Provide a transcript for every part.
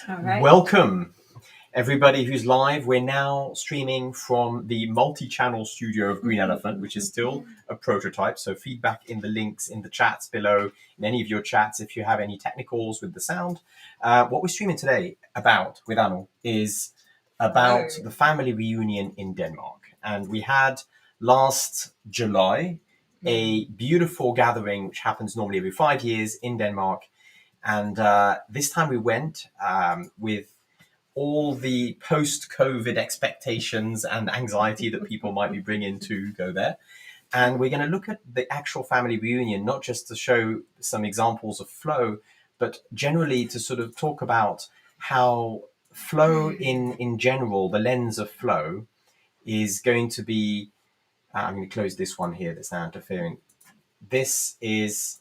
All right. Welcome, everybody who's live. We're now streaming from the multi-channel studio of Green Elephant, which is still a prototype. So feedback in the links in the chats below, in any of your chats, if you have any technicals with the sound. What we're streaming today about with Anu is about the family reunion in Denmark. And we had last July a beautiful gathering, which happens normally every 5 years in Denmark. And this time we went with all the post-COVID expectations and anxiety that people might be bringing to go there. And we're going to look at the actual family reunion, not just to show some examples of flow, but generally to sort of talk about how flow in general, the lens of flow, is going to be... I'm going to close this one here that's now interfering. This is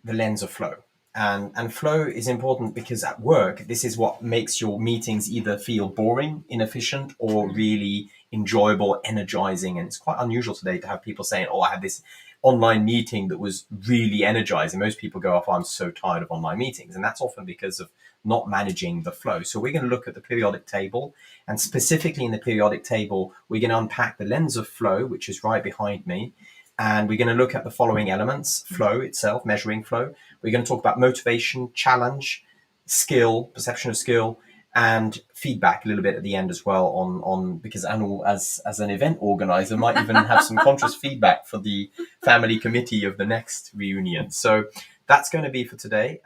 the lens of flow. And flow is important because at work, this is what makes your meetings either feel boring, inefficient, or really enjoyable, energizing. And it's quite unusual today to have people saying, oh, I had this online meeting that was really energizing. Most people go off, oh, I'm so tired of online meetings. And that's often because of not managing the flow. So we're going to look at the periodic table. And specifically in the periodic table, we're going to unpack the lens of flow, which is right behind me. And we're going to look at the following elements: flow itself, measuring flow. We're going to talk about motivation, challenge, skill, perception of skill, and feedback a little bit at the end as well on because Anu, as an event organizer, might even have some conscious feedback for the family committee of the next reunion. So that's going to be for today.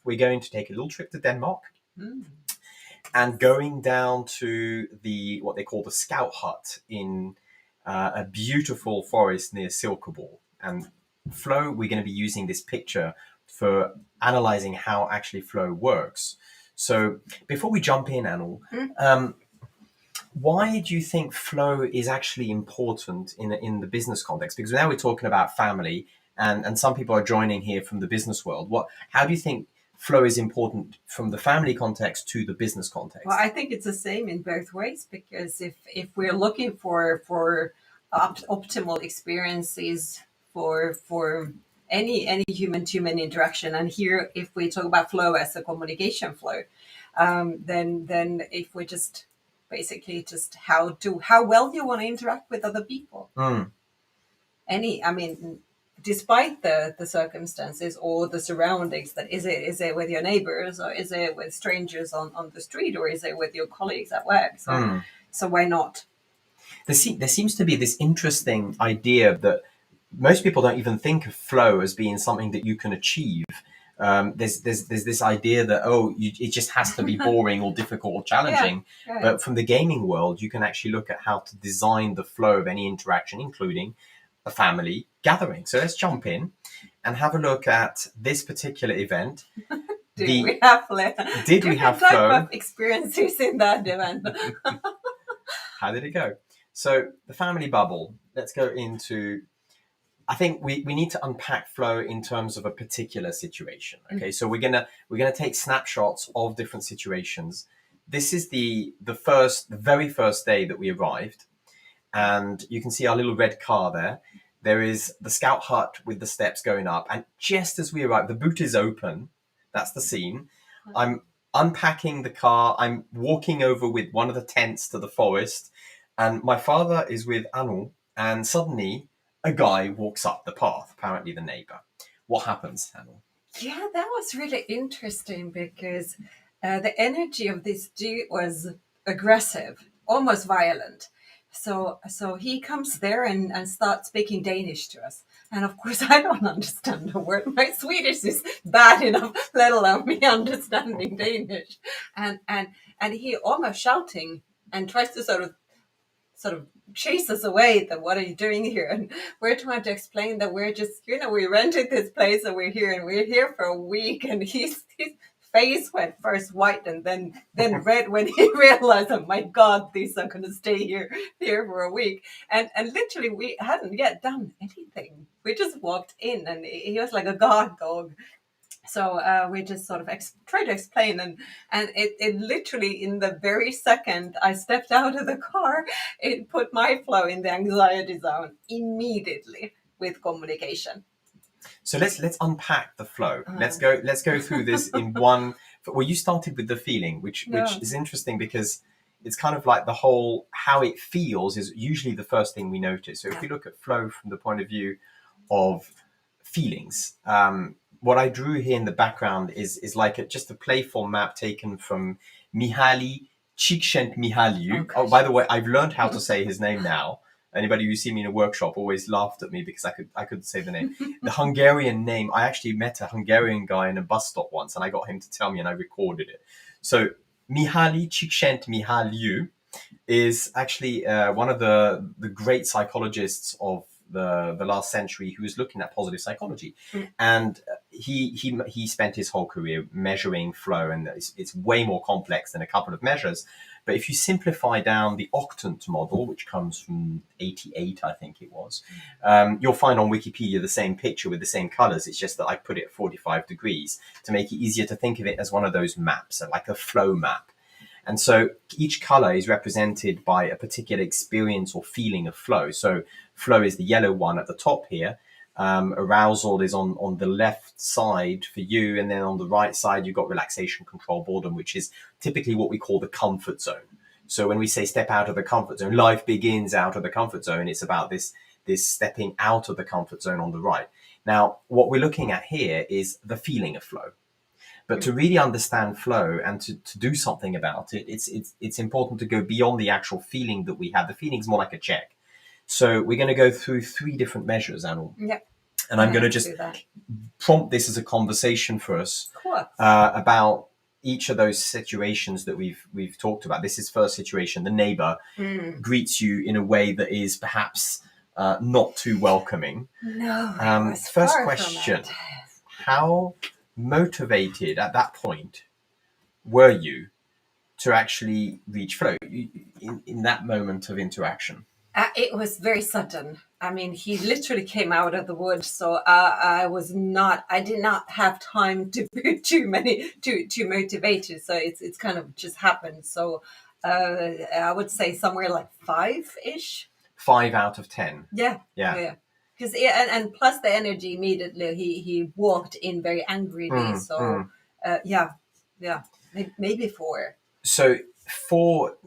We're going to take a little trip to Denmark. And going down to what they call the Scout Hut in a beautiful forest near Silkeborg. And flow, we're going to be using this picture for analyzing how actually flow works. So before we jump in, Anu, why do you think flow is actually important in the business context? Because now we're talking about family, and some people are joining here from the business world. How do you think flow is important from the family context to the business context? Well, I think it's the same in both ways, because if we're looking for optimal experiences for any human-to-human interaction, and here if we talk about flow as a communication flow, then if we just basically just how well you want to interact with other people. Despite the circumstances or the surroundings, that is it with your neighbors, or is it with strangers on the street, or is it with your colleagues at work? So why not? There seems to be this interesting idea that most people don't even think of flow as being something that you can achieve. There's this idea that, it just has to be boring or difficult or challenging. Yeah. But from the gaming world, you can actually look at how to design the flow of any interaction, including a family gathering. So let's jump in and have a look at this particular event. Did we have flow? Type of experiences in that event? How did it go? So the family bubble. Let's go into... I think we need to unpack flow in terms of a particular situation. Okay, so we're gonna take snapshots of different situations. This is the very first day that we arrived, and you can see our little red car there. There is the Scout Hut with the steps going up, and just as we arrive, the boot is open. That's the scene. I'm unpacking the car. I'm walking over with one of the tents to the forest, and my father is with Anu, and suddenly a guy walks up the path, apparently the neighbor. What happens, Anu? Yeah, that was really interesting, because the energy of this dude was aggressive, almost violent. So he comes there and starts speaking Danish to us. And of course, I don't understand a word. My Swedish is bad enough, let alone me understanding Danish. And he almost shouting and tries to sort of chase us away, that what are you doing here? And we're trying to explain that we're just, we rented this place and we're here, and we're here for a week. And his face went first white and then red when he realized, oh my God, these are going to stay here for a week. And literally we hadn't yet done anything. We just walked in, and he was like a guard dog. So we just sort of tried to explain, and it literally, in the very second I stepped out of the car, it put my flow in the anxiety zone immediately with communication. So let's unpack the flow. Let's go through this in one Well, you started with the feeling, which Yeah. is interesting because it's kind of like the whole how it feels is usually the first thing we notice. So if we look at flow from the point of view of feelings, what I drew here in the background is like just a playful map taken from Mihaly Csikszentmihalyi. Oh, Oh, by the way, I've learned how to say his name now. Anybody who see me in a workshop always laughed at me because I couldn't say the name. The Hungarian name. I actually met a Hungarian guy in a bus stop once, and I got him to tell me, and I recorded it. So Mihaly Csikszentmihalyi is actually one of the great psychologists of the last century who was looking at positive psychology, and he spent his whole career measuring flow, and it's way more complex than a couple of measures. But if you simplify down the octant model, which comes from 88, I think it was, you'll find on Wikipedia the same picture with the same colors. It's just that I put it at 45 degrees to make it easier to think of it as one of those maps, like a flow map. And so each color is represented by a particular experience or feeling of flow. So flow is the yellow one at the top here. Arousal is on the left side for you. And then on the right side, you've got relaxation, control, boredom, which is typically what we call the comfort zone. So when we say step out of the comfort zone, life begins out of the comfort zone. It's about this stepping out of the comfort zone on the right. Now, what we're looking at here is the feeling of flow. But to really understand flow and to do something about it, it's important to go beyond the actual feeling that we have. The feeling's more like a check. So we're going to go through 3 different measures, Anu. Yeah. And I'm going to just do that. prompt this as a conversation for us Cool. about each of those situations that we've talked about. This is first situation. The neighbor greets you in a way that is perhaps not too welcoming. No. First question. How motivated at that point were you to actually reach flow in that moment of interaction? It was very sudden. I mean, he literally came out of the woods, so I did not have time to be too motivated. So it's kind of just happened. So I would say somewhere like 5-ish. 5 out of 10. Yeah. Because and plus the energy immediately he walked in very angrily. Maybe 4. So 4.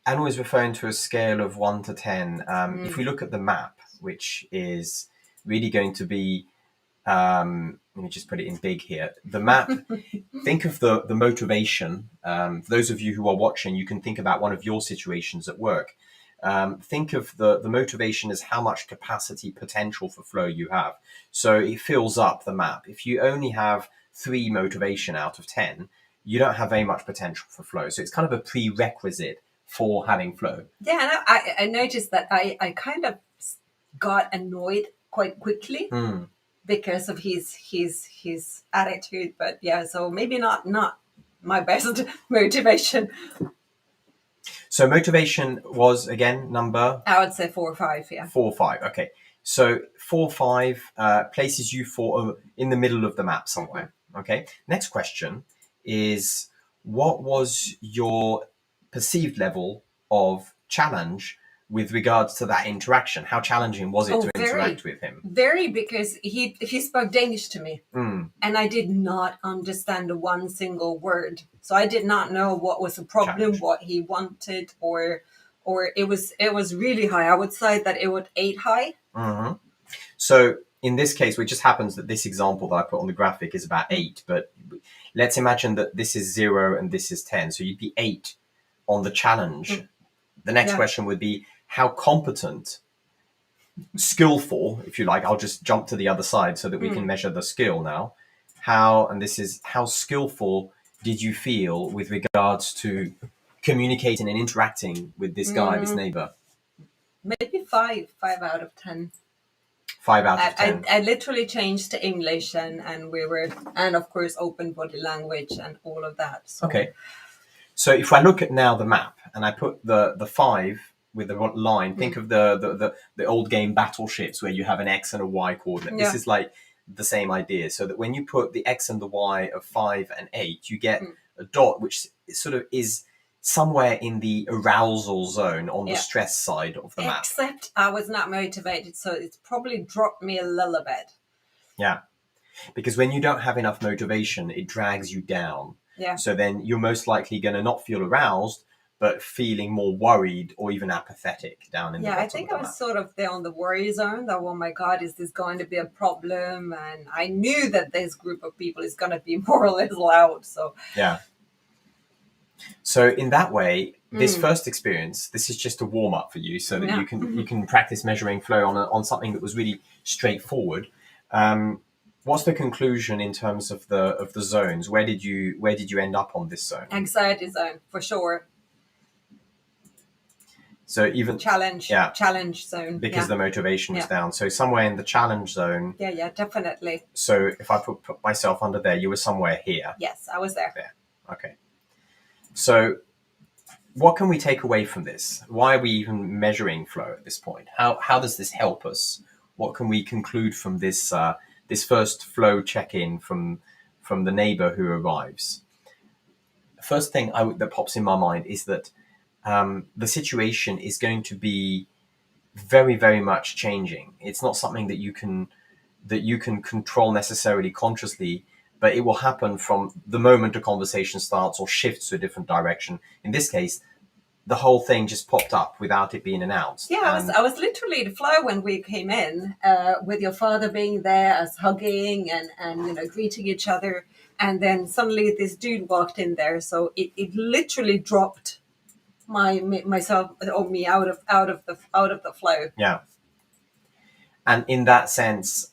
Anu is referring to a scale of 1 to 10. If we look at the map, which is really going to be, let me just put it in big here. The map, think of the motivation. For those of you who are watching, you can think about one of your situations at work. Think of the motivation as how much capacity, potential for flow you have. So it fills up the map. If you only have 3 motivation out of 10, you don't have very much potential for flow. So it's kind of a prerequisite for having flow. Yeah, and I noticed that I kind of got annoyed quite quickly because of his attitude. But yeah, so maybe not my best motivation. So motivation was again number? I would say 4 or 5. Yeah, 4 or 5. Okay, so 4 or 5 places you in the middle of the map somewhere. Okay. Next question is, what was your perceived level of challenge with regards to that interaction? How challenging was it to interact with him? Very, because he spoke Danish to me, and I did not understand one single word. So I did not know what was the problem, what he wanted, or it was really high. I would say that it was 8 high. Mm-hmm. So in this case, which just happens that this example that I put on the graphic is about 8, but let's imagine that this is 0 and this is 10. So you'd be 8 on the challenge. The next question would be, how competent, skillful, if you like, I'll just jump to the other side so that we can measure the skill now. How skillful did you feel with regards to communicating and interacting with this guy, this neighbor? Maybe 5 out of 10. 5 out of 10. I literally changed to English, and we were, and of course open body language and all of that. So. Okay. So if I look at now the map and I put the 5 with the line, think of the old game Battleships where you have an X and a Y coordinate. This is like the same idea. So that when you put the X and the Y of 5 and 8, you get a dot which sort of is somewhere in the arousal zone on the stress side of the map. Except I was not motivated, so it's probably dropped me a little bit. Yeah. Because when you don't have enough motivation, it drags you down. Yeah. So then you're most likely going to not feel aroused, but feeling more worried or even apathetic down in the Yeah, bottom I think of I the was map. sort of there on the worry zone that, oh my God, is this going to be a problem? And I knew that this group of people is going to be more or less loud. So, Yeah. So in that way, this Mm. first experience, this is just a warm up for you, so that Yeah. you can practice measuring flow on something that was really straightforward. What's the conclusion in terms of the zones? Where did you end up on this zone? Anxiety zone, for sure. So even Challenge zone. because Yeah. the motivation was Yeah. down. So somewhere in the challenge zone. Yeah, definitely. So if I put myself under there, you were somewhere here. Yes, I was there. There. Okay. So what can we take away from this? Why are we even measuring flow at this point? How does this help us? What can we conclude from this this first flow check-in from the neighbor who arrives? First thing that pops in my mind is that the situation is going to be very, very much changing. It's not something that you can control necessarily consciously, but it will happen from the moment a conversation starts or shifts to a different direction. In this case, the whole thing just popped up without it being announced. Yeah, I was literally the flow when we came in, with your father being there, us hugging and greeting each other, and then suddenly this dude walked in there. So it literally dropped myself or me out of the flow. Yeah. And in that sense,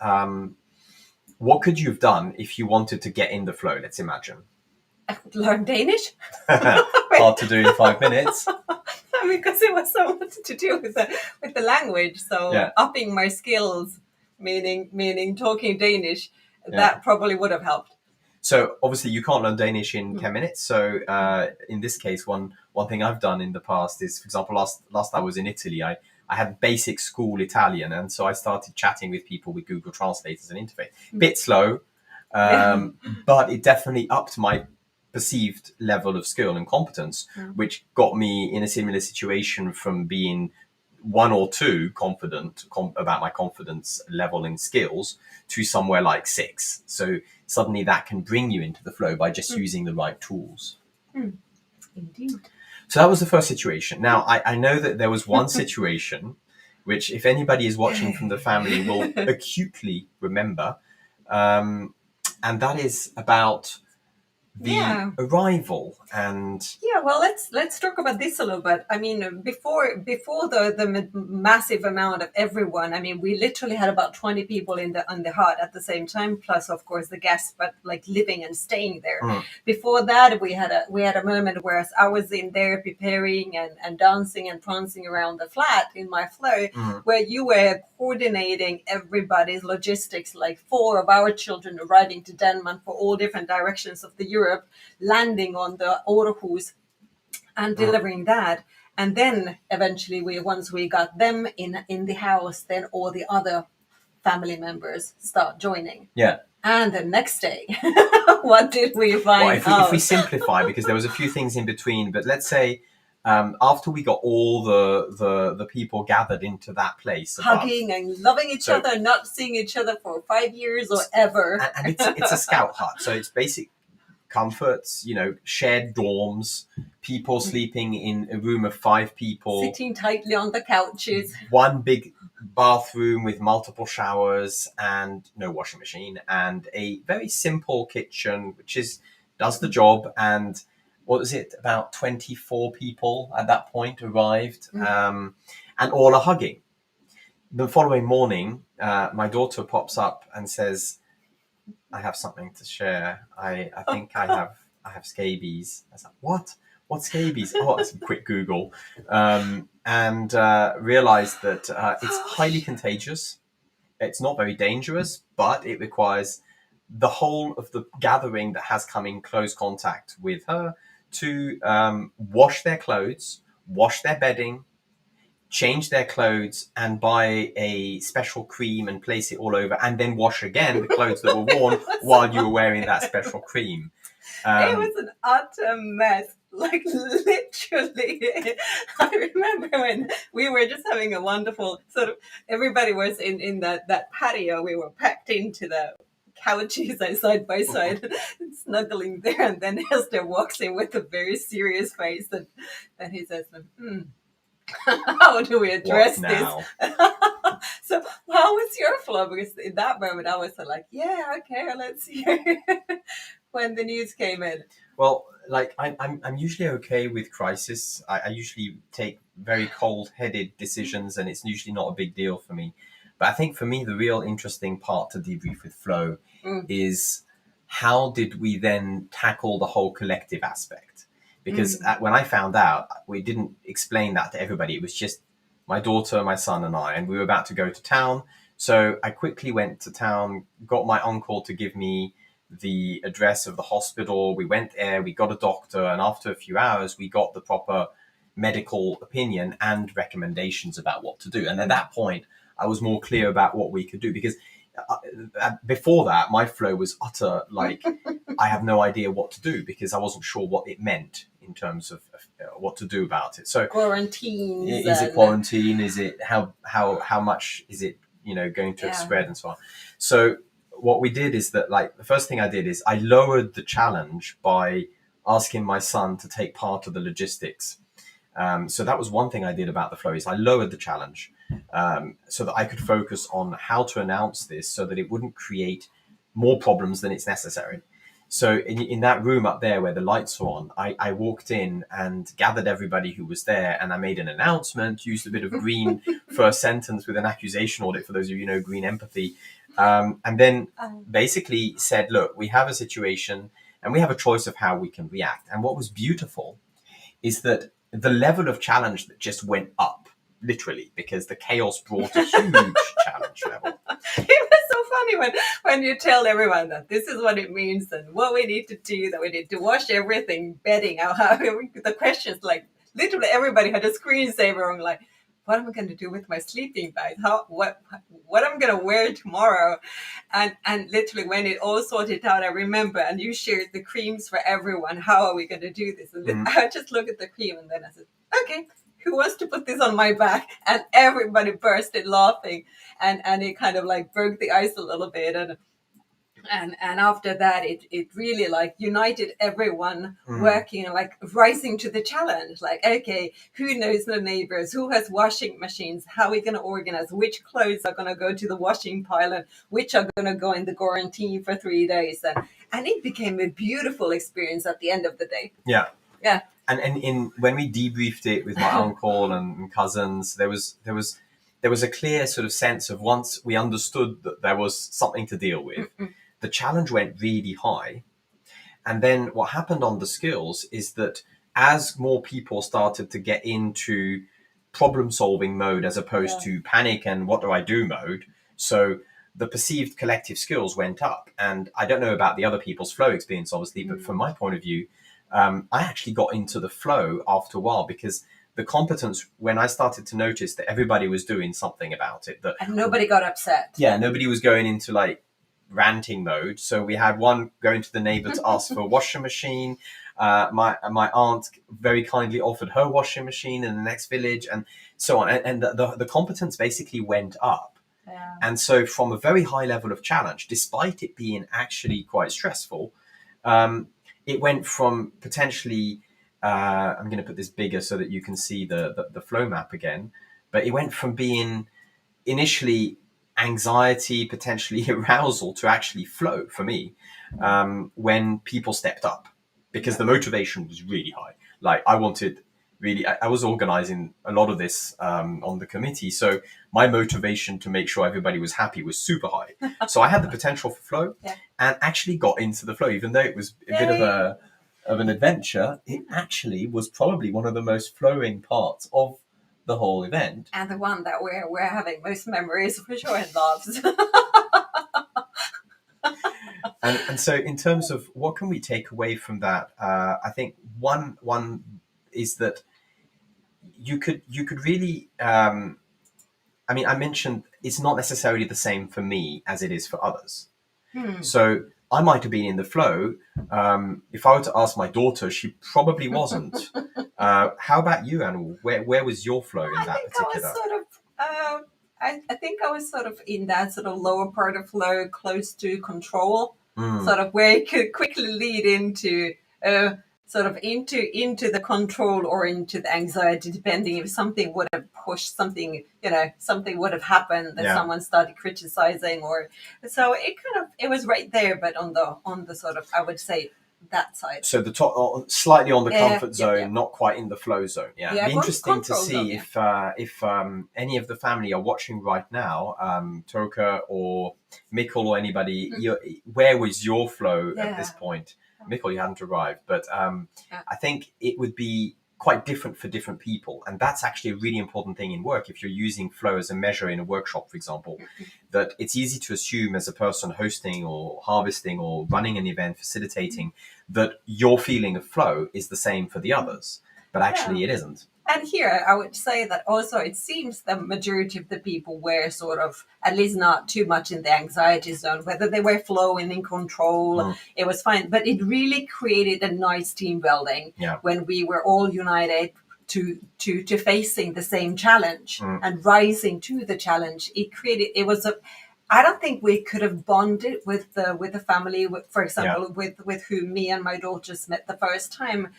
what could you have done if you wanted to get in the flow? Let's imagine. I could learn Danish. Hard to do in 5 minutes. Because it was so much to do with the language. So Yeah. upping my skills, meaning talking Danish, that probably would have helped. So obviously you can't learn Danish in 10 minutes. So in this case, one thing I've done in the past is, for example, last I was in Italy, I had basic school Italian. And so I started chatting with people with Google Translate as an interface. Bit slow, but it definitely upped my perceived level of skill and competence, which got me in a similar situation from being 1 or 2 confident about my confidence level in skills to somewhere like 6. So suddenly that can bring you into the flow by just using the right tools. Indeed. So that was the first situation. Now, I know that there was one situation which, if anybody is watching from the family, will acutely remember, and that is about the arrival. And well, let's talk about this a little bit. I mean, before the massive amount of everyone, I mean, we literally had about 20 people in the hut at the same time, plus of course the guests, but like living and staying there. Before that, we had a moment where I was in there preparing and dancing and prancing around the flat in my flow, where you were coordinating everybody's logistics, like 4 of our children arriving to Denmark for all different directions of the Europe, landing on the Aarhus and delivering that. And then eventually once we got them in the house, then all the other family members start joining. Yeah. And the next day, what did we find out? If we simplify, because there was a few things in between, but let's say after we got all the people gathered into that place, hugging and loving each other, not seeing each other for 5 years or ever. And it's a scout hut, so it's basic comforts, shared dorms, people sleeping in a room of 5 people, sitting tightly on the couches, one big bathroom with multiple showers and no washing machine, and a very simple kitchen which does the job. And what was it, about 24 people at that point arrived, and all are hugging. The following morning, my daughter pops up and says, I have something to share. I think I have scabies. I was like, what? What's scabies? Oh, that's a quick Google. And realized that it's highly contagious. It's not very dangerous, but it requires the whole of the gathering that has come in close contact with her to wash their clothes, wash their bedding, change their clothes, and buy a special cream and place it all over, and then wash again the clothes that were worn while you were wearing that special cream. It was an utter mess. Like literally, I remember when we were just having a wonderful sort of, everybody was in that patio. We were packed into the couches side by side, snuggling there. And then Esther walks in with a very serious face, and then he says, how do we What address this? now? So how was your flow? Because in that moment I was like, yeah, okay, let's hear when the news came in. Well, like I'm usually okay with crisis. I usually take very cold-headed decisions, and it's usually not a big deal for me. But I think for me, the real interesting part to debrief with Flo is how did we then tackle the whole collective aspect? Because when I found out, we didn't explain that to everybody. It was just my daughter, my son, and I, and we were about to go to town. So I quickly went to town, got my uncle to give me the address of the hospital. We went there, we got a doctor, and after a few hours, we got the proper medical opinion and recommendations about what to do. And at that point, I was more clear about what we could do, because before that, my flow was utter, like, I have no idea what to do, because I wasn't sure what it meant in terms of what to do about it. So Quarantine. is it quarantine? Is it how much is it, going to spread and so on? So what we did is that, like, the first thing I did is I lowered the challenge by asking my son to take part of the logistics. So that was one thing I did about the flow, is I lowered the challenge so that I could focus on how to announce this so that it wouldn't create more problems than it's necessary. So in that room up there where the lights were on, I walked in and gathered everybody who was there, and I made an announcement, used a bit of green first sentence with an accusation audit, for those of you who know green empathy, and then basically said, look, we have a situation and we have a choice of how we can react. And what was beautiful is that the level of challenge that just went up, literally, because the chaos brought a huge challenge level. It was so funny when you tell everyone that this is what it means and what we need to do, that we need to wash everything, bedding, the questions, like, literally everybody had a screensaver on, like, what am I going to do with my sleeping bag? What am I going to wear tomorrow? And literally when it all sorted out, I remember, and you shared the creams for everyone. How are we going to do this? And I just look at the cream, and then I said, okay, who wants to put this on my back? And everybody bursted laughing, and it kind of like broke the ice a little bit. And after that, it really like united everyone working, like rising to the challenge. Like, okay, who knows the neighbors? Who has washing machines? How are we going to organize? Which clothes are going to go to the washing pile, and which are going to go in the quarantine for 3 days? And it became a beautiful experience at the end of the day. Yeah. Yeah. And when we debriefed it with my uncle and cousins, there was a clear sort of sense of, once we understood that there was something to deal with, the challenge went really high. And then what happened on the skills is that as more people started to get into problem solving mode as opposed to panic and what do I do mode, so the perceived collective skills went up. And I don't know about the other people's flow experience, obviously, but from my point of view, I actually got into the flow after a while, because the competence, when I started to notice that everybody was doing something about it, that and nobody got upset. Yeah, nobody was going into like ranting mode. So we had one going to the neighbor to ask for a washing machine. My aunt very kindly offered her washing machine in the next village, and so on. And the competence basically went up. Yeah. And so from a very high level of challenge, despite it being actually quite stressful, it went from potentially, I'm going to put this bigger so that you can see the flow map again, but it went from being initially anxiety, potentially arousal, to actually flow for me when people stepped up, because the motivation was really high. Like, I wanted really, I was organizing a lot of this on the committee, so my motivation to make sure everybody was happy was super high. So I had the potential for flow, and actually got into the flow, even though it was a bit of an adventure. It actually was probably one of the most flowing parts of the whole event, and the one that we're having most memories for sure and loves. and so in terms of what can we take away from that, I think one is that you could really I mean, I mentioned it's not necessarily the same for me as it is for others. So I might have been in the flow. If I were to ask my daughter, she probably wasn't. How about you, Anu? Where was your flow in that particular? I was sort of I think I was sort of in that sort of lower part of flow, close to control, Mm. sort of where it could quickly lead into sort of into the control or into the anxiety, depending if something would have pushed something, something would have happened that Yeah. someone started criticizing, or so it was right there, but on the sort of, I would say, that side. So the top, slightly on the Yeah, comfort zone, yeah. not quite in the flow zone. Yeah, Yeah, it'd be interesting to control see zone, if any of the family are watching right now, Toka or Mikkel or anybody. Where was your flow at this Yeah. point? Mikkel, you hadn't arrived, but Yeah. I think it would be quite different for different people, and that's actually a really important thing in work. If you're using flow as a measure in a workshop, for example, that it's easy to assume as a person hosting or harvesting or running an event, facilitating, that your feeling of flow is the same for the others, but actually it isn't. And here, I would say that also it seems the majority of the people were sort of, at least not too much in the anxiety zone, whether they were flowing in control, it was fine. But it really created a nice team building when we were all united to facing the same challenge and rising to the challenge. I don't think we could have bonded with the family, for example, with whom me and my daughters met the first time.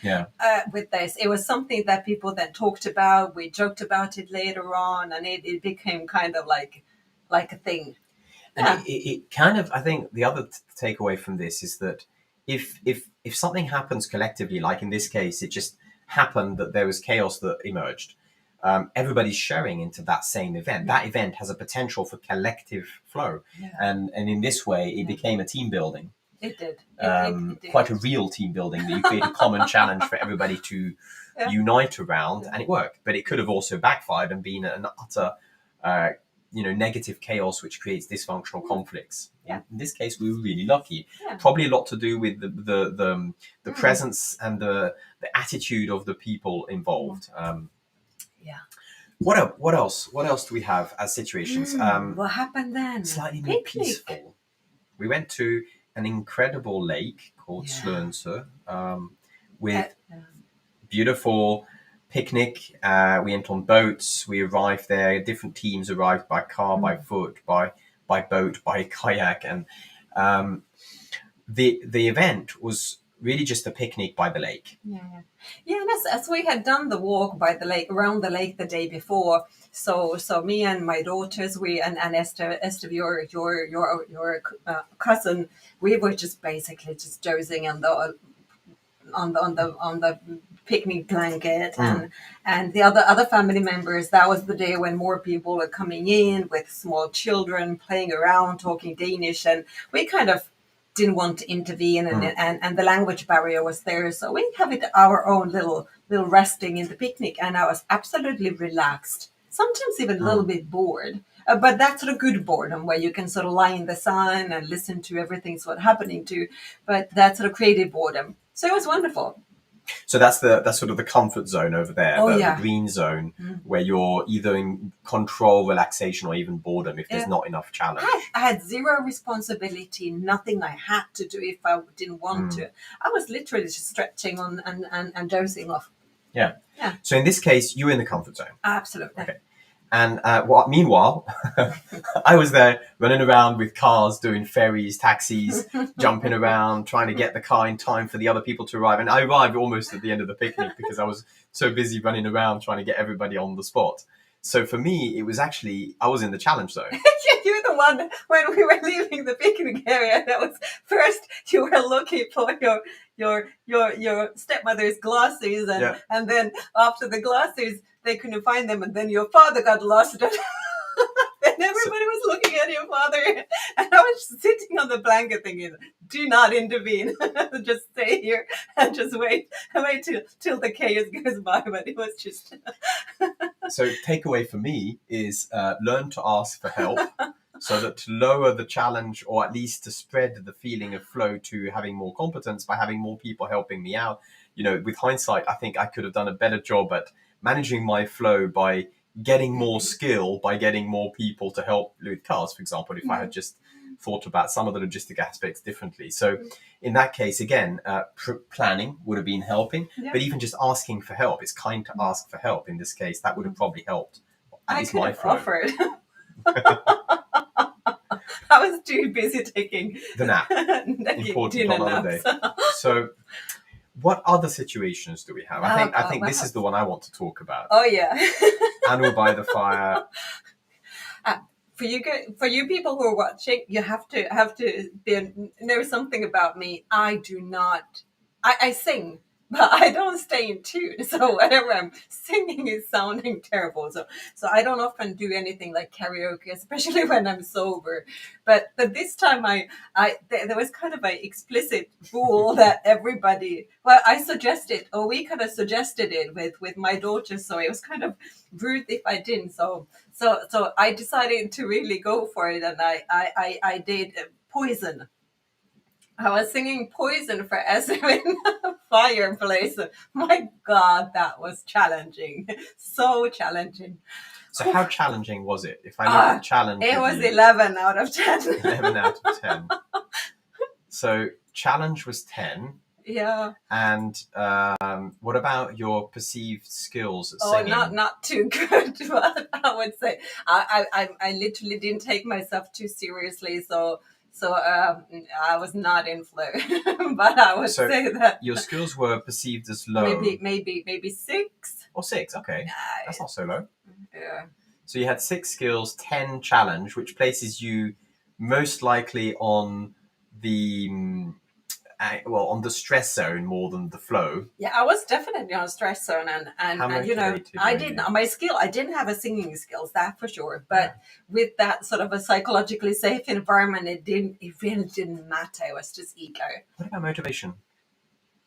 With this, it was something that people then talked about. We joked about it later on, and it became kind of like a thing. And it kind of, I think, the other takeaway from this is that if something happens collectively, like in this case, it just happened that there was chaos that emerged. Everybody's sharing into that same event. That event has a potential for collective flow, and in this way, it became a team building. It did. It did. Quite a real team building. That you create a common challenge for everybody to unite around, and it worked. But it could have also backfired and been an utter, negative chaos, which creates dysfunctional conflicts. In this case, we were really lucky. Probably a lot to do with the presence and the attitude of the people involved. What else? What else do we have as situations? What happened then? Slightly more peaceful. We went to an incredible lake called Slønse, with beautiful picnic. We went on boats. We arrived there. Different teams arrived by car, by foot, by boat, by kayak, and the event was really just a picnic by the lake. And as we had done the walk by the lake, around the lake the day before, so me and my daughters, and Esther, your cousin, we were just basically just dozing on the picnic blanket, and the other family members. That was the day when more people were coming in with small children playing around, talking Danish, and we kind of didn't want to intervene, and the language barrier was there, so we have it our own little resting in the picnic, and I was absolutely relaxed, sometimes even a little bit bored, but that's sort of good boredom where you can sort of lie in the sun and listen to everything sort of happening to, but that sort of created boredom, so it was wonderful. So that's sort of the comfort zone over there, the green zone, where you're either in control, relaxation, or even boredom if there's not enough challenge. I had zero responsibility, nothing I had to do if I didn't want to. I was literally just stretching on and dozing off. Yeah. So in this case, you were in the comfort zone. Absolutely. Okay. And meanwhile, I was there running around with cars, doing ferries, taxis, jumping around, trying to get the car in time for the other people to arrive. And I arrived almost at the end of the picnic because I was so busy running around trying to get everybody on the spot. So for me, it was actually, I was in the challenge zone. You're the one, when we were leaving the picnic area, that was first you were looking for your stepmother's glasses, and then after the glasses, they couldn't find them, and then your father got lost. And everybody was looking at your father, and I was sitting on the blanket thinking, do not intervene. Just stay here and just wait till the chaos goes by. But it was just... So takeaway for me is learn to ask for help, so that to lower the challenge, or at least to spread the feeling of flow to having more competence by having more people helping me out. With hindsight, I think I could have done a better job at managing my flow by getting more skill, by getting more people to help with cars, for example, if I had just thought about some of the logistic aspects differently. So in that case, again, planning would have been helping, but even just asking for help, it's kind to ask for help. In this case, that would have probably helped. At least my flow. Offered. I was too busy taking The nap. taking Important dinner on other naps. day. So, what other situations do we have? I Oh, think God, this is the one I want to talk about. Oh yeah. Anu by the fire. For you people who are watching, you have to know something about me. I do not. I sing, but I don't stay in tune. So whatever I'm singing is sounding terrible. So I don't often do anything like karaoke, especially when I'm sober. But this time there was kind of an explicit rule that everybody. Well, I suggested, or we kind of suggested it with my daughter. So it was kind of rude if I didn't. So I decided to really go for it, and I did Poison. I was singing Poison for Eswin Fireplace. My God, that was challenging. So challenging. So how challenging was it? If I look at challenge, It was reviews, 11 out of 10. 11 out of 10. So challenge was 10. Yeah. And what about your perceived skills at Oh, singing? not too good. But I would say I literally didn't take myself too seriously. So I was not in flow. But I would say that your skills were perceived as low. Maybe 6 or 6. Okay, that's not so low. Yeah. So you had 6 skills, 10 challenge, which places you most likely on the on the stress zone more than the flow. Yeah, I was definitely on a stress zone, and you know, I didn't my skill. I didn't have a singing skills, that for sure. But with that sort of a psychologically safe environment, it really didn't matter. It was just ego. What about motivation?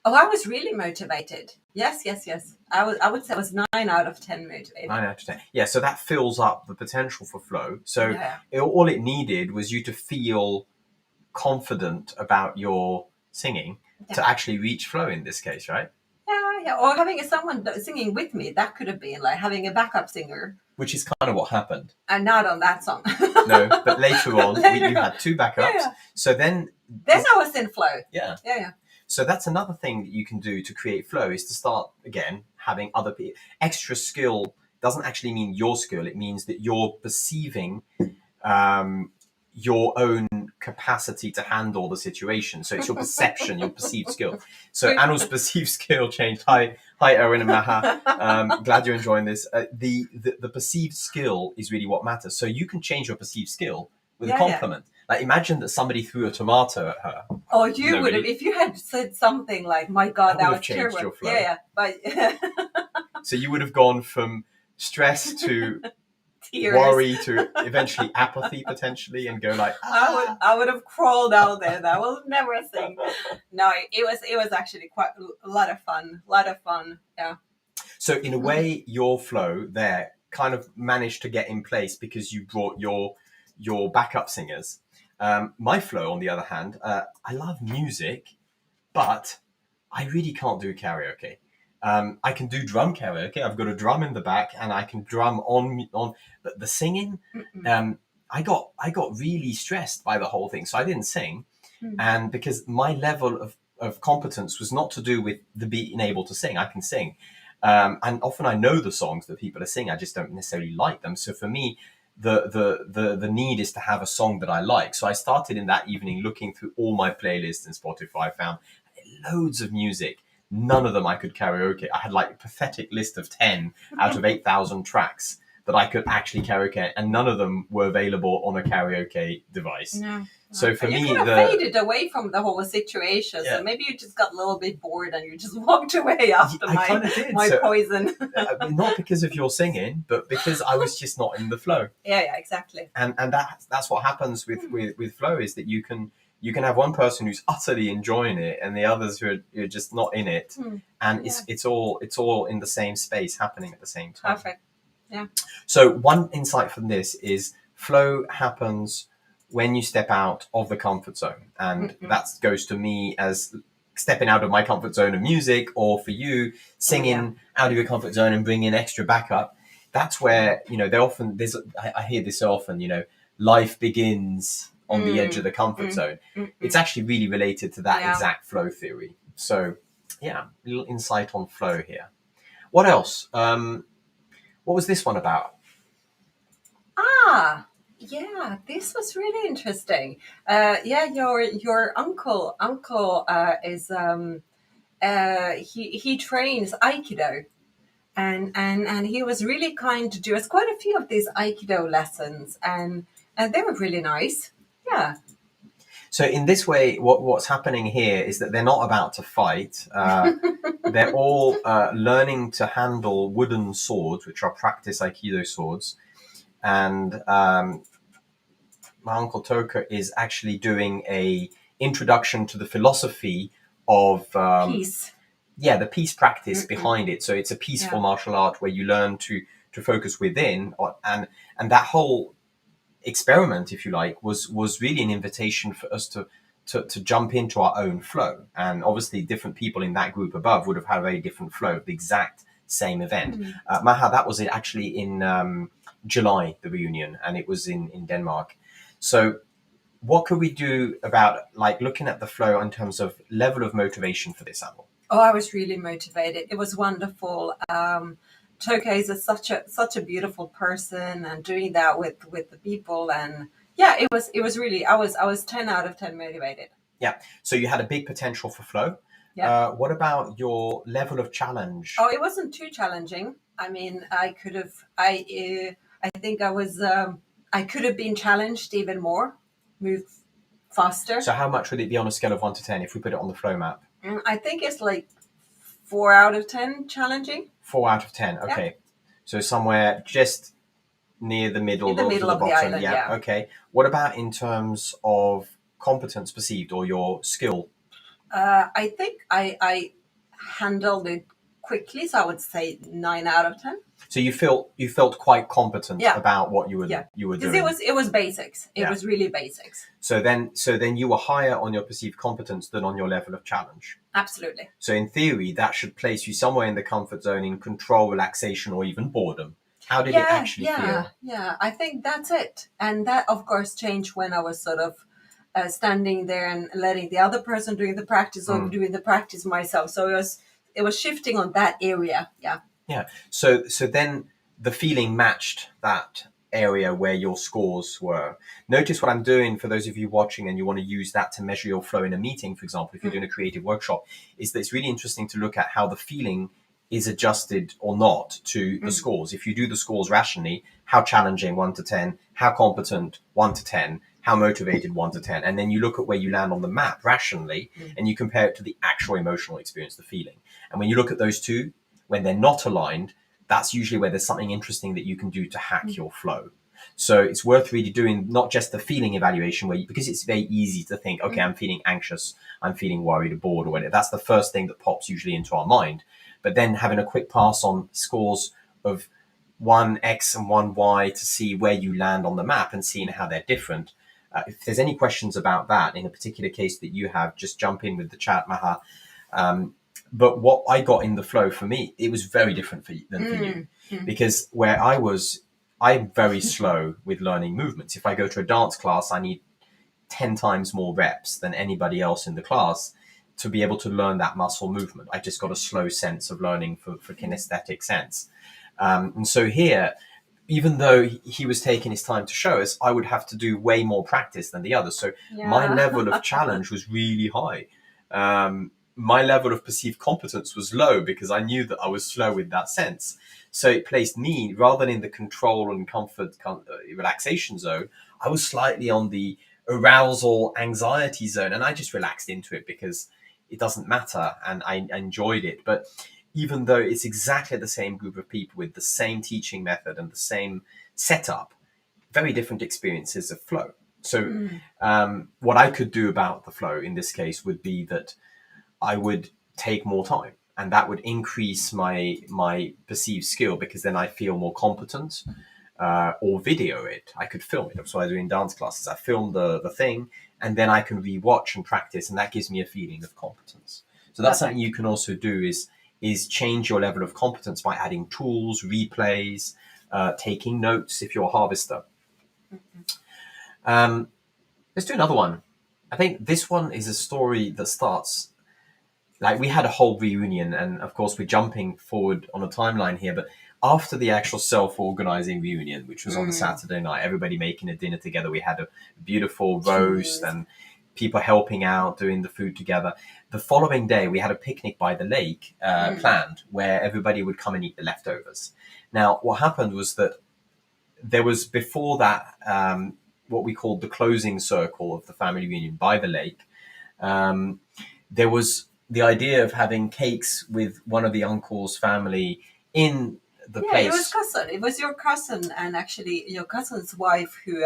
Oh, I was really motivated. Yes. I would say I was 9 out of 10 motivated. 9 out of 10. Yeah, so that fills up the potential for flow. So all it needed was you to feel confident about your singing to actually reach flow in this case, right? Yeah. Or having someone singing with me, that could have been like having a backup singer. Which is kind of what happened. And not on that song. No, but later on, you had 2 backups. Yeah. So then I was in flow. Yeah. Yeah. So that's another thing that you can do to create flow is to start, again, having other people. Extra skill doesn't actually mean your skill. It means that you're perceiving your own capacity to handle the situation. So it's your perception, your perceived skill. So Anu's perceived skill changed. Hi, Owen and Maha. Glad you're enjoying this. The perceived skill is really what matters. So you can change your perceived skill with a compliment. Like imagine that somebody threw a tomato at her. Oh, you would have, if you had said something like, "My God, that was changed terrible." Your flow. Yeah, but so you would have gone from stress to tears. Worry to eventually apathy potentially, and go like, I would have crawled out there. I will never sing. No, it was actually quite a lot of fun. Yeah. So in a way, your flow there kind of managed to get in place because you brought your backup singers. My flow, on the other hand, I love music, but I really can't do karaoke. I can do drum karaoke. I've got a drum in the back, and I can drum on. But the singing, I got really stressed by the whole thing, so I didn't sing. And because my level of competence was not to do with the being able to sing. I can sing, and often I know the songs that people are singing. I just don't necessarily like them. So for me, the need is to have a song that I like. So I started in that evening looking through all my playlists in Spotify, found loads of music. None of them I could karaoke. I had like a pathetic list of 10 out of 8,000 tracks that I could actually karaoke, and none of them were available on a karaoke device. No. So for me, you kind of faded away from the whole situation. Yeah. So maybe you just got a little bit bored and you just walked away after my Poison. Not because of your singing, but because I was just not in the flow. Yeah, exactly. And that's what happens with flow, is that you can have one person who's utterly enjoying it and the others who are just not in it, and it's all in the same space happening at the same time. Perfect. Yeah. So one insight from this is flow happens when you step out of the comfort zone, and that goes to me as stepping out of my comfort zone of music, or for you singing out of your comfort zone and bringing extra backup. That's where I hear this so often. Life begins on the edge of the comfort zone. It's actually really related to that exact flow theory. So a little insight on flow here. What else? What was this one about? Yeah, this was really interesting. Yeah, your uncle is he trains Aikido, and he was really kind to do us quite a few of these Aikido lessons, and they were really nice. Yeah. So in this way, what's happening here is that they're not about to fight. They're all learning to handle wooden swords, which are practice Aikido swords. And my uncle Toka is actually doing a introduction to the philosophy of Peace. the peace practice Mm-mm. behind it. So it's a peaceful Yeah. martial art where you learn to focus within, and that whole experiment, if you like, was really an invitation for us to jump into our own flow. And obviously, different people in that group above would have had a very different flow of the exact same event. Mm. Maha, that was actually in July, the reunion, and it was in Denmark. So what could we do about like looking at the flow in terms of level of motivation for this animal? Oh, I was really motivated. It was wonderful. Toke is such a beautiful person, and doing that with the people, and yeah, it was really I was 10 out of 10 motivated. Yeah. So you had a big potential for flow. Yeah. What about your level of challenge? Oh, it wasn't too challenging. I mean, I could have. I think I was. I could have been challenged even more, move faster. So how much would it be on a scale of 1 to 10 if we put it on the flow map? I think it's like 4 out of 10 challenging. 4 out of 10. Okay. So somewhere just near the middle In the or middle to the of the bottom. island, yeah. Okay. What about in terms of competence perceived or your skill? I think I handled it quickly, so I would say 9 out of 10. So you felt quite competent Yeah. about what you were Yeah. Because doing. it was basics. It Yeah. was really basics. So then you were higher on your perceived competence than on your level of challenge. Absolutely. So in theory, that should place you somewhere in the comfort zone in control, relaxation, or even boredom. How did it actually feel? Yeah. I think that's it, and that of course changed when I was sort of standing there and letting the other person doing the practice or doing the practice myself. So it was shifting on that area. Yeah. Yeah. So then the feeling matched that area where your scores were. Notice what I'm doing for those of you watching and you want to use that to measure your flow in a meeting, for example, if you're doing a creative workshop, is that it's really interesting to look at how the feeling is adjusted or not to the scores. If you do the scores rationally, how challenging 1 to 10, how competent 1 to 10, how motivated 1 to 10, and then you look at where you land on the map rationally and you compare it to the actual emotional experience, the feeling. And when you look at those two, when they're not aligned, that's usually where there's something interesting that you can do to hack your flow. So it's worth really doing not just the feeling evaluation because it's very easy to think, okay, I'm feeling anxious, I'm feeling worried or bored or whatever. That's the first thing that pops usually into our mind. But then having a quick pass on scores of 1x and 1y to see where you land on the map and seeing how they're different. If there's any questions about that in a particular case that you have, just jump in with the chat, Maha. But what I got in the flow for me, it was very different than for you. Because where I'm very slow with learning movements. If I go to a dance class, I need 10 times more reps than anybody else in the class to be able to learn that muscle movement. I just got a slow sense of learning for kinesthetic sense. And so here, even though he was taking his time to show us, I would have to do way more practice than the others. So my level of challenge was really high. My level of perceived competence was low because I knew that I was slow with that sense. So it placed me, rather than in the control and comfort, relaxation zone, I was slightly on the arousal, anxiety zone. And I just relaxed into it because it doesn't matter. And I enjoyed it. But even though it's exactly the same group of people with the same teaching method and the same setup, very different experiences of flow. So what I could do about the flow in this case would be that I would take more time, and that would increase my perceived skill because then I feel more competent. Or video it. I could film it. That's what I do in dance classes. I film the thing, and then I can rewatch and practice, and that gives me a feeling of competence. So that's something you can also do is change your level of competence by adding tools, replays, taking notes if you're a harvester. Let's do another one. I think this one is a story that starts like we had a whole reunion, and of course we're jumping forward on a timeline here, but after the actual self-organizing reunion, which was on the Saturday night, everybody making a dinner together, we had a beautiful roast Cheers. and people helping out, doing the food together. The following day, we had a picnic by the lake planned, where everybody would come and eat the leftovers. Now, what happened was that there was, before that, what we called the closing circle of the family reunion by the lake. Um, there was the idea of having cakes with one of the uncle's family in the Yeah, it was place. cousin. It was your cousin, and actually your cousin's wife, who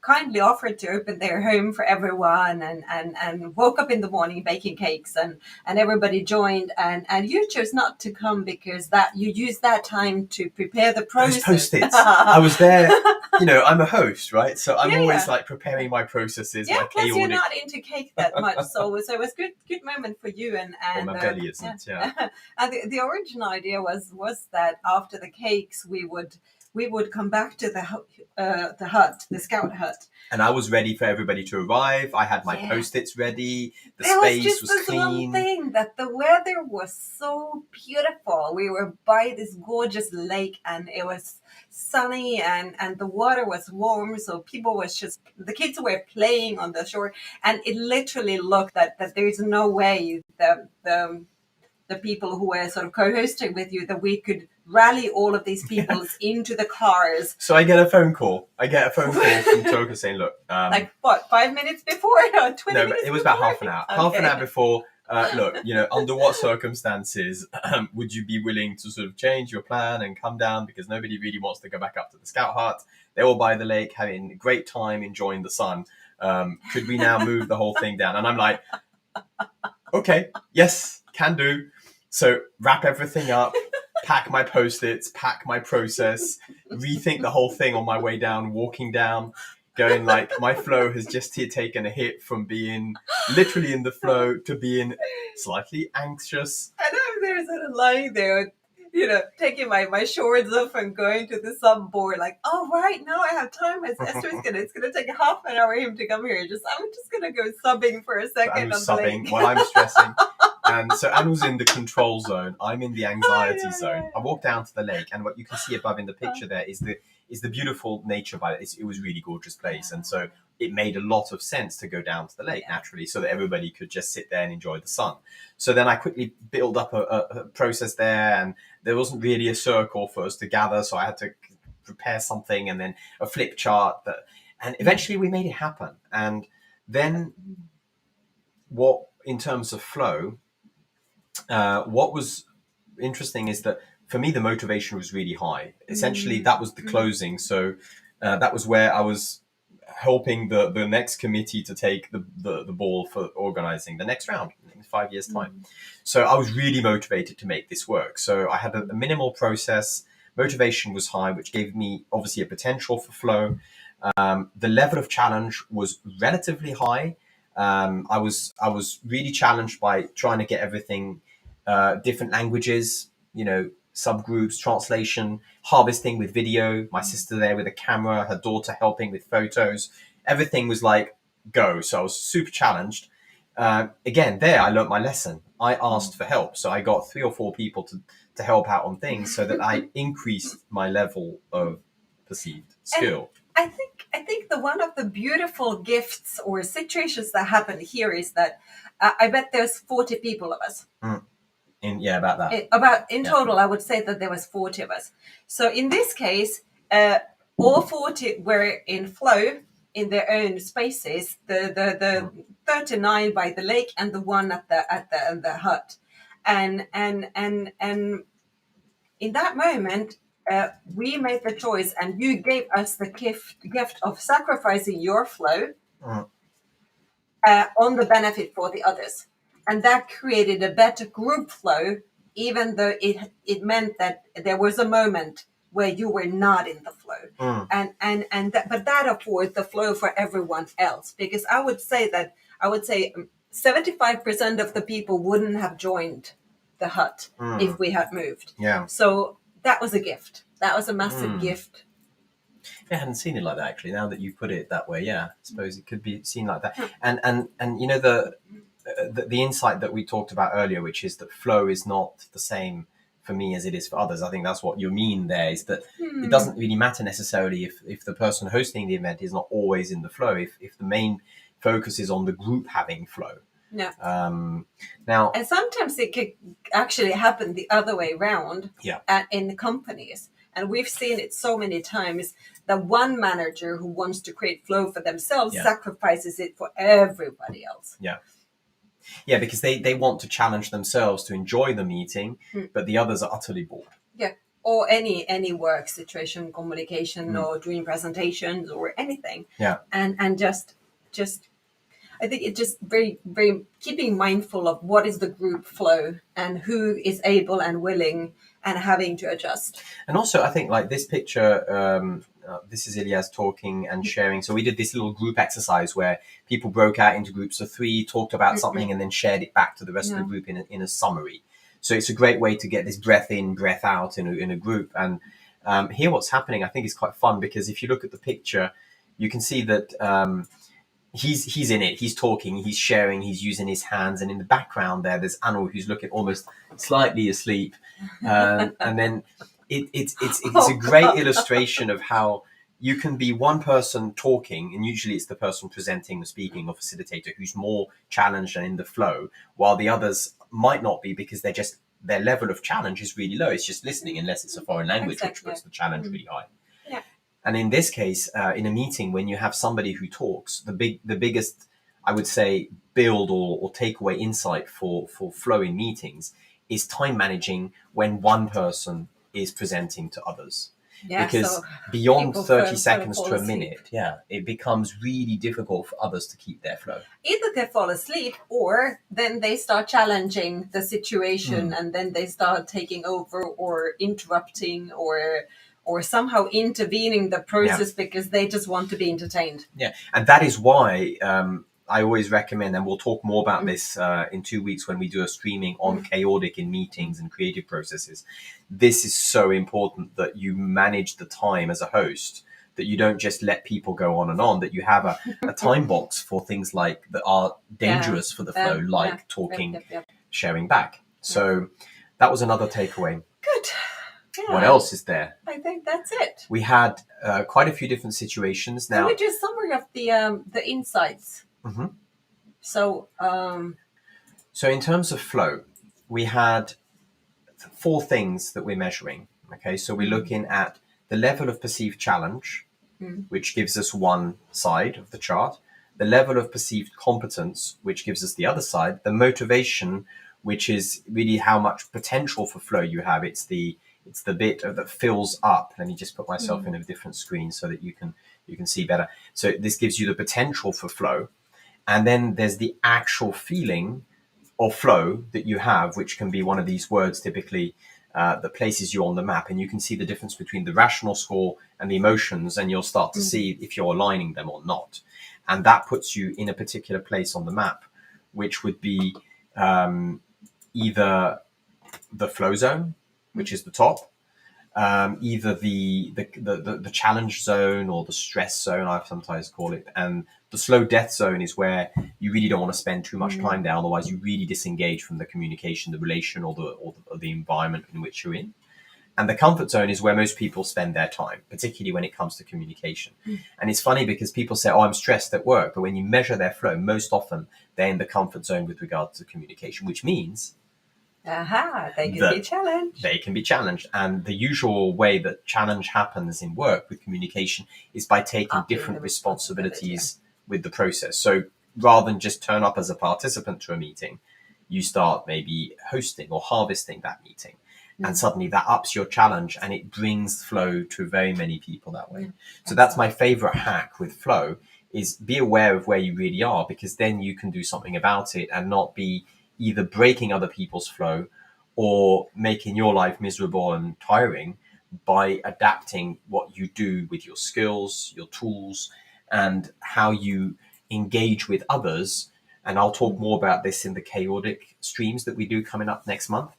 kindly offered to open their home for everyone, and woke up in the morning baking cakes, and everybody joined, and you chose not to come because that you used that time to prepare the Those process. post-its. I was there. You know, I'm a host, right? So I'm Yeah, always yeah. like preparing my processes, Yeah, my plus you're chaotic. not into cake that much, so it was good moment for you, Well, and my belly isn't. Yeah. and the original idea was that after the cakes we would come back to the hut, the scout hut. And I was ready for everybody to arrive. I had my Yeah. post-its ready. The There was space just was this one clean. thing, that the weather was so beautiful. We were by this gorgeous lake, and it was sunny, and the water was warm, so people was just, the kids were playing on the shore, and it literally looked that there's no way the people who were sort of co-hosting with you, that we could rally all of these people into the cars. So I get a phone call. I get a phone call from Toka saying, "Look, Like what, 5 minutes before or 20 no, minutes it was before? about half an hour. Half an hour before. Look, you know, under what circumstances would you be willing to sort of change your plan and come down, because nobody really wants to go back up to the scout hut. They're all by the lake having a great time enjoying the sun. Could we now move the whole thing down?" And I'm like, "Okay, yes, can do." So wrap everything up, pack my post-its, pack my process, rethink the whole thing on my way down, walking down, going like, my flow has just taken a hit from being literally in the flow to being slightly anxious. And I'm there sort of lying there, taking my shorts off and going to the sub board, like, oh right, now I have time. It's gonna take half an hour for him to come here. I'm just gonna go subbing for a So second. Anu's on the subbing lake. while I'm stressing. And so Anu's in the control zone. I'm in the anxiety zone. I walk down to the lake, and what you can see above in the picture there is the beautiful nature by it. It was a really gorgeous place, and so it made a lot of sense to go down to the lake naturally, so that everybody could just sit there and enjoy the sun. So then I quickly built up a process there, and there wasn't really a circle for us to gather, so I had to prepare something, and then a flip chart and eventually we made it happen. And then what, in terms of flow, what was interesting is that for me the motivation was really high. Essentially, that was the closing. So that was where I was helping the next committee to take the ball for organizing the next round in 5 years' time. So I was really motivated to make this work. So I had a minimal process. Motivation was high, which gave me obviously a potential for flow. The level of challenge was relatively high. I was really challenged by trying to get everything, different languages, subgroups, translation, harvesting with video, my sister there with a camera, her daughter helping with photos. Everything was like go. So I was super challenged. Again, there I learnt my lesson. I asked for help, so I got 3 or 4 people to help out on things, so that I increased my level of perceived skill. I think the one of the beautiful gifts or situations that happened here is that I bet there's 40 people of us. About that. In total, I would say that there was 40 of us. So in this case, all 40 were in flow in their own spaces. The 39 by the lake and the one at the hut, and in that moment, we made the choice, and you gave us the gift of sacrificing your flow on the benefit for the others, and that created a better group flow, even though it meant that there was a moment where you were not in the flow, but that afforded the flow for everyone else, because I would say 75% of the people wouldn't have joined the hut if we had moved. Yeah. So that was a gift. That was a massive gift. I hadn't seen it like that, actually. Now that you put it that way, yeah, I suppose it could be seen like that. And the insight that we talked about earlier, which is that flow is not the same for me as it is for others. I think that's what you mean there, is that it doesn't really matter necessarily if the person hosting the event is not always in the flow, if the main focus is on the group having flow. Yeah. Now, And sometimes it could actually happen the other way around. Yeah. In the companies. And we've seen it so many times that one manager who wants to create flow for themselves Yeah. sacrifices it for everybody else. Yeah, because they want to challenge themselves to enjoy the meeting, but the others are utterly bored. Yeah. Or any work situation, communication, or doing presentations or anything. Yeah. And just I think it just very, very keeping mindful of what is the group flow and who is able and willing and having to adjust. And also, I think like this picture, this is Ilias talking and sharing. So we did this little group exercise where people broke out into groups of 3, talked about something, and then shared it back to the rest of the group in a summary. So it's a great way to get this breath in, breath out in a group. And here what's happening, I think, is quite fun, because if you look at the picture, you can see that he's in it, he's talking, he's sharing, he's using his hands, and in the background there's Anu, who's looking almost slightly asleep, and then it's a great illustration of how you can be one person talking, and usually it's the person presenting or speaking or facilitator who's more challenged and in the flow, while the others might not be, because their level of challenge is really low. It's just listening, unless it's a foreign language, Exactly. which puts the challenge really high. Yeah. And in this case, in a meeting, when you have somebody who talks, the biggest, I would say, build or takeaway insight for flow in meetings is time managing when one person is presenting to others. Yeah, because so beyond people 30 fall seconds to a asleep. minute, it becomes really difficult for others to keep their flow. Either they fall asleep, or then they start challenging the situation, and then they start taking over or interrupting or somehow intervening the process because they just want to be entertained. Yeah, and that is why I always recommend, and we'll talk more about this in 2 weeks when we do a streaming on chaotic in meetings and creative processes. This is so important, that you manage the time as a host, that you don't just let people go on and on, that you have a time box for things like that are dangerous for the flow, like talking, sharing back. So that was another takeaway. Good. Yeah. What else is there? I think that's it. We had quite a few different situations. Now, Can we do a summary of the insights? Mhm. So, So in terms of flow, we had 4 things that we're measuring. Okay, so we're looking at the level of perceived challenge, which gives us one side of the chart, the level of perceived competence, which gives us the other side, the motivation, which is really how much potential for flow you have. It's the bit that fills up. Let me just put myself in a different screen so that you can see better. So this gives you the potential for flow. And then there's the actual feeling of flow that you have, which can be one of these words typically that places you on the map. And you can see the difference between the rational score and the emotions, and you'll start to see if you're aligning them or not. And that puts you in a particular place on the map, which would be either the flow zone, which is the top, either the challenge zone or the stress zone, I sometimes call it, and the slow death zone is where you really don't want to spend too much time there, otherwise you really disengage from the communication, the relation, or the environment in which you're in. And the comfort zone is where most people spend their time, particularly when it comes to communication. And it's funny because people say, oh, I'm stressed at work, but when you measure their flow, most often they're in the comfort zone with regards to communication, which means they can be challenged. They can be challenged. And the usual way that challenge happens in work with communication is by taking different responsibilities with the process. So rather than just turn up as a participant to a meeting, you start maybe hosting or harvesting that meeting. And suddenly that ups your challenge, and it brings flow to very many people that way. So that's my favorite hack with flow, is be aware of where you really are, because then you can do something about it and not be either breaking other people's flow or making your life miserable and tiring by adapting what you do with your skills, your tools, and how you engage with others. And I'll talk more about this in the chaotic streams that we do coming up next month.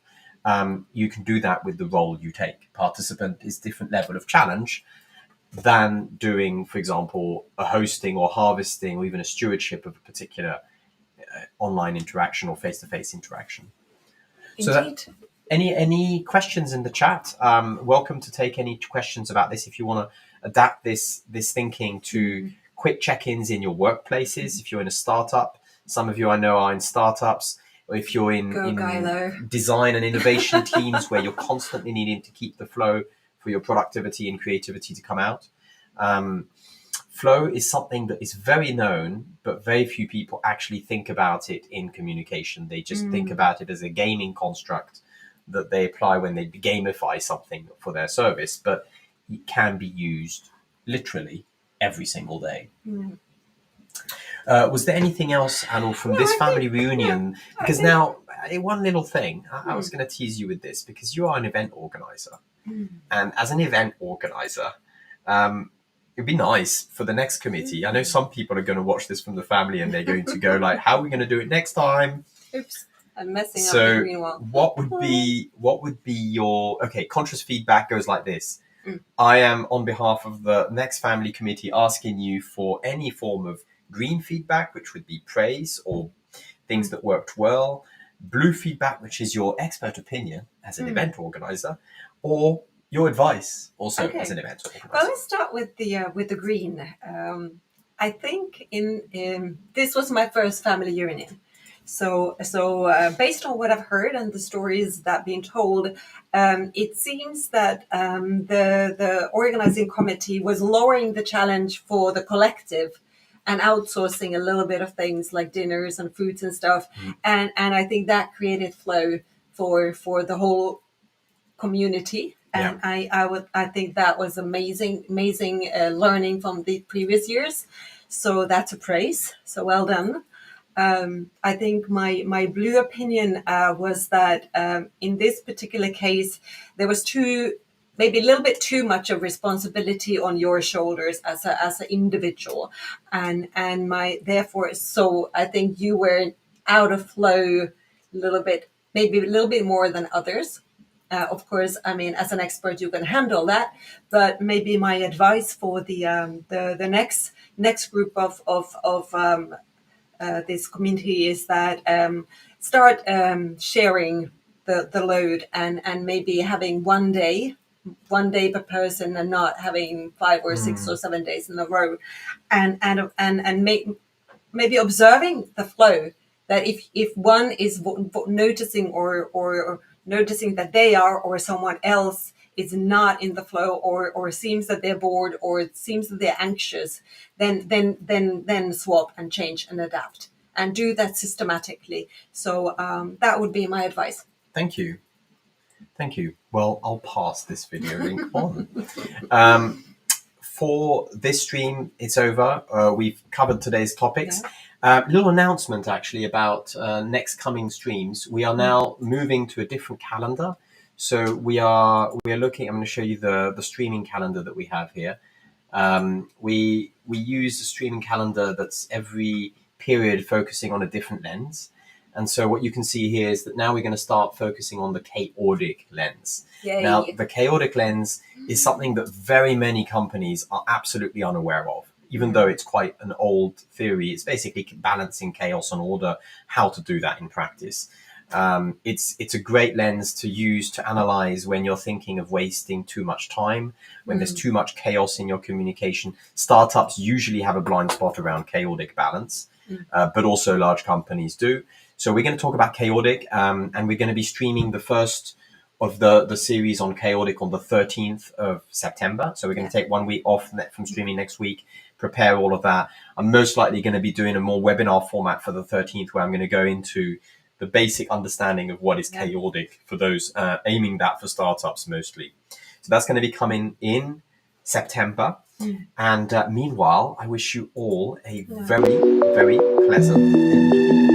You can do that with the role you take. Participant is different level of challenge than doing, for example, a hosting or harvesting or even a stewardship of a particular online interaction or face-to-face interaction. So Indeed. any questions in the chat? Welcome to take any questions about this. If you want to adapt this thinking to quick check-ins in your workplaces, if you're in a startup, some of you I know are in startups, or if you're in design and innovation teams where you're constantly needing to keep the flow for your productivity and creativity to come out. Flow is something that is very known, but very few people actually think about it in communication. They just think about it as a gaming construct that they apply when they gamify something for their service, but it can be used literally every single day. Was there anything else, Anul, from this family reunion? Because now, one little thing, I was going to tease you with this, because you are an event organizer. And as an event organizer, it'd be nice for the next committee. I know some people are going to watch this from the family and they're going to go like, how are we going to do it next time? Oops, I'm messing up the green one. what would be your, okay, conscious feedback goes like this. I am, on behalf of the next family committee, asking you for any form of green feedback, which would be praise or things that worked well, blue feedback, which is your expert opinion as an event organizer, or your advice also as an event organizer. Well, let's start with the green. I think in this was my first family reunion. So based on what I've heard and the stories that being told, it seems that the organizing committee was lowering the challenge for the collective and outsourcing a little bit of things like dinners and foods and stuff. And I think that created flow for the whole community. And I think that was amazing learning from the previous years. So that's a praise. So well done. I think my blue opinion was that in this particular case, there was maybe a little bit too much of responsibility on your shoulders as an individual, and therefore. So I think you were out of flow a little bit, maybe a little bit more than others. Of course, I mean, as an expert, you can handle that. But maybe my advice for the next group of this community is that start sharing the load and maybe having one day per person and not having 5 or 6 or 7 days in a row, and maybe observing the flow, that if one is noticing or noticing that they are or someone else is not in the flow or seems that they're bored or it seems that they're anxious, then swap and change and adapt and do that systematically. So that would be my advice. Thank you. Well, I'll pass this video link on. For this stream, it's over. We've covered today's topics. Little announcement actually about next coming streams. We are now moving to a different calendar. So we are looking. I'm going to show you the streaming calendar that we have here. We use a streaming calendar that's every period focusing on a different lens. And so what you can see here is that now we're going to start focusing on the chaotic lens. Yay. Now, the chaotic lens is something that very many companies are absolutely unaware of. Even though it's quite an old theory, it's basically balancing chaos and order, how to do that in practice. It's a great lens to use to analyze when you're thinking of wasting too much time, when there's too much chaos in your communication. Startups usually have a blind spot around chaotic balance, but also large companies do. So we're going to talk about chaotic, and we're going to be streaming the first of the series on chaotic on the 13th of September. So we're going to take 1 week off from streaming next week, prepare all of that. I'm most likely going to be doing a more webinar format for the 13th, where I'm going to go into the basic understanding of what is chaotic for those aiming that for startups mostly. So that's going to be coming in September. And meanwhile, I wish you all a very, very pleasant end of the day.